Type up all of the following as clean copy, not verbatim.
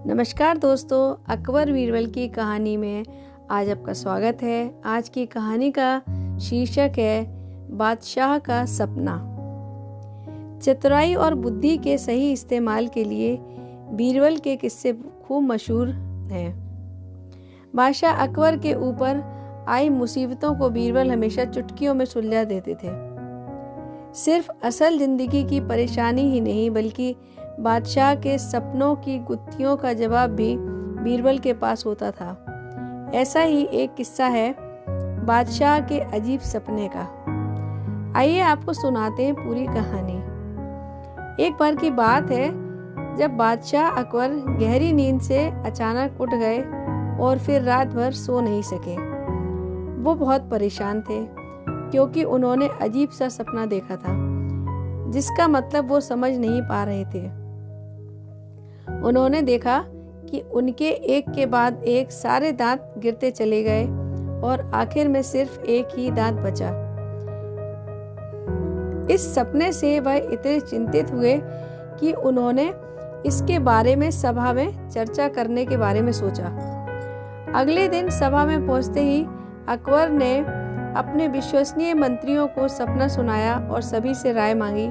नमस्कार दोस्तों, अकबर बीरबल की कहानी में आज आपका स्वागत है। आज की कहानी का शीर्षक है बादशाह का सपना। चतुराई और बुद्धि के सही इस्तेमाल के लिए बीरबल के किस्से खूब मशहूर हैं। बादशाह अकबर के ऊपर आई मुसीबतों को बीरबल हमेशा चुटकियों में सुलझा देते थे। सिर्फ असल जिंदगी की परेशानी ही नहीं बल्कि बादशाह के सपनों की गुत्थियों का जवाब भी बीरबल के पास होता था। ऐसा ही एक किस्सा है बादशाह के अजीब सपने का। आइए आपको सुनाते हैं पूरी कहानी। एक बार की बात है जब बादशाह अकबर गहरी नींद से अचानक उठ गए और फिर रात भर सो नहीं सके। वो बहुत परेशान थे क्योंकि उन्होंने अजीब सा सपना देखा था जिसका मतलब वो समझ नहीं पा रहे थे। उन्होंने देखा कि उनके एक के बाद एक सारे दांत गिरते चले गए और आखिर में सिर्फ एक ही दांत बचा। इस सपने से वह इतने चिंतित हुए कि उन्होंने इसके बारे में सभा में चर्चा करने के बारे में सोचा। अगले दिन सभा में पहुंचते ही अकबर ने अपने विश्वसनीय मंत्रियों को सपना सुनाया और सभी से राय मांगी।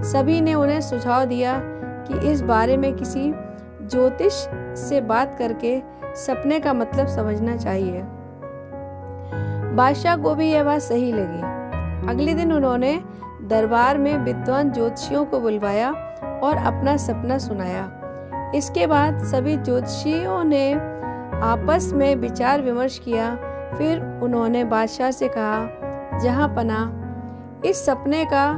सभी ने उन्हें सुझाव दिया कि इस बारे में किसी ज्योतिष से बात करके सपने का मतलब समझना चाहिए। बादशाह को भी यह बात सही लगी। अगले दिन उन्होंने दरबार में विद्वान ज्योतिषियों को बुलवाया और अपना सपना सुनाया। इसके बाद सभी ज्योतिषियों ने आपस में विचार विमर्श किया। फिर उन्होंने बादशाह से कहा, जहां पनाह, इस सपने का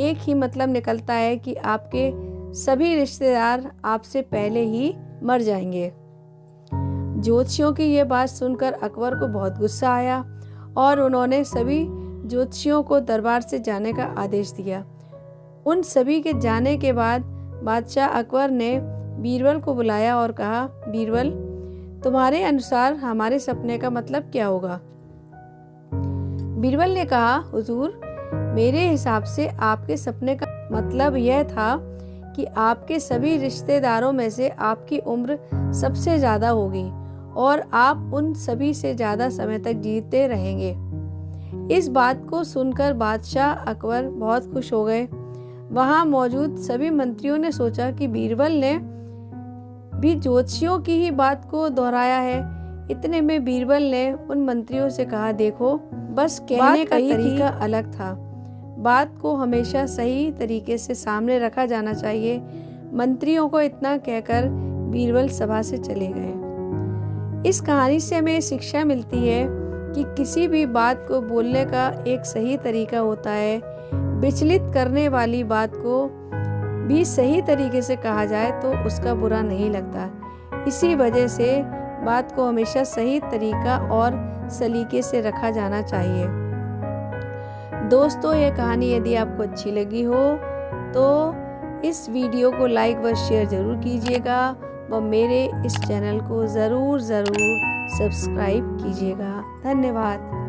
एक ही मतलब निकलता है कि आपके सभी रिश्तेदार आपसे पहले ही मर जाएंगे। ज्योतिषियों की ये बात सुनकर अकबर को बहुत गुस्सा आया और उन्होंने सभी ज्योतिषियों को दरबार से जाने का आदेश दिया। उन सभी के जाने के बाद बादशाह अकबर ने बीरबल को बुलाया और कहा, बीरबल, तुम्हारे अनुसार हमारे सपने का मतलब क्या होगा? बीरबल ने कहा, हुजूर, मेरे हिसाब से आपके सपने का मतलब यह था कि आपके सभी रिश्तेदारों में से आपकी उम्र सबसे ज्यादा होगी और आप उन सभी से ज्यादा समय तक जीते रहेंगे। इस बात को सुनकर बादशाह अकबर बहुत खुश हो गए। वहां मौजूद सभी मंत्रियों ने सोचा कि बीरबल ने भी ज्योतिषियों की ही बात को दोहराया है। इतने में बीरबल ने उन मंत्रियों से कहा, देखो, बस कहने का तरीका अलग था। बात को हमेशा सही तरीके से सामने रखा जाना चाहिए। मंत्रियों को इतना कहकर बीरबल सभा से चले गए। इस कहानी से हमें शिक्षा मिलती है कि किसी भी बात को बोलने का एक सही तरीका होता है। विचलित करने वाली बात को भी सही तरीके से कहा जाए तो उसका बुरा नहीं लगता। इसी वजह से बात को हमेशा सही तरीका और सलीके से रखा जाना चाहिए। दोस्तों, ये कहानी यदि आपको अच्छी लगी हो तो इस वीडियो को लाइक व शेयर जरूर कीजिएगा व मेरे इस चैनल को ज़रूर सब्सक्राइब कीजिएगा। धन्यवाद।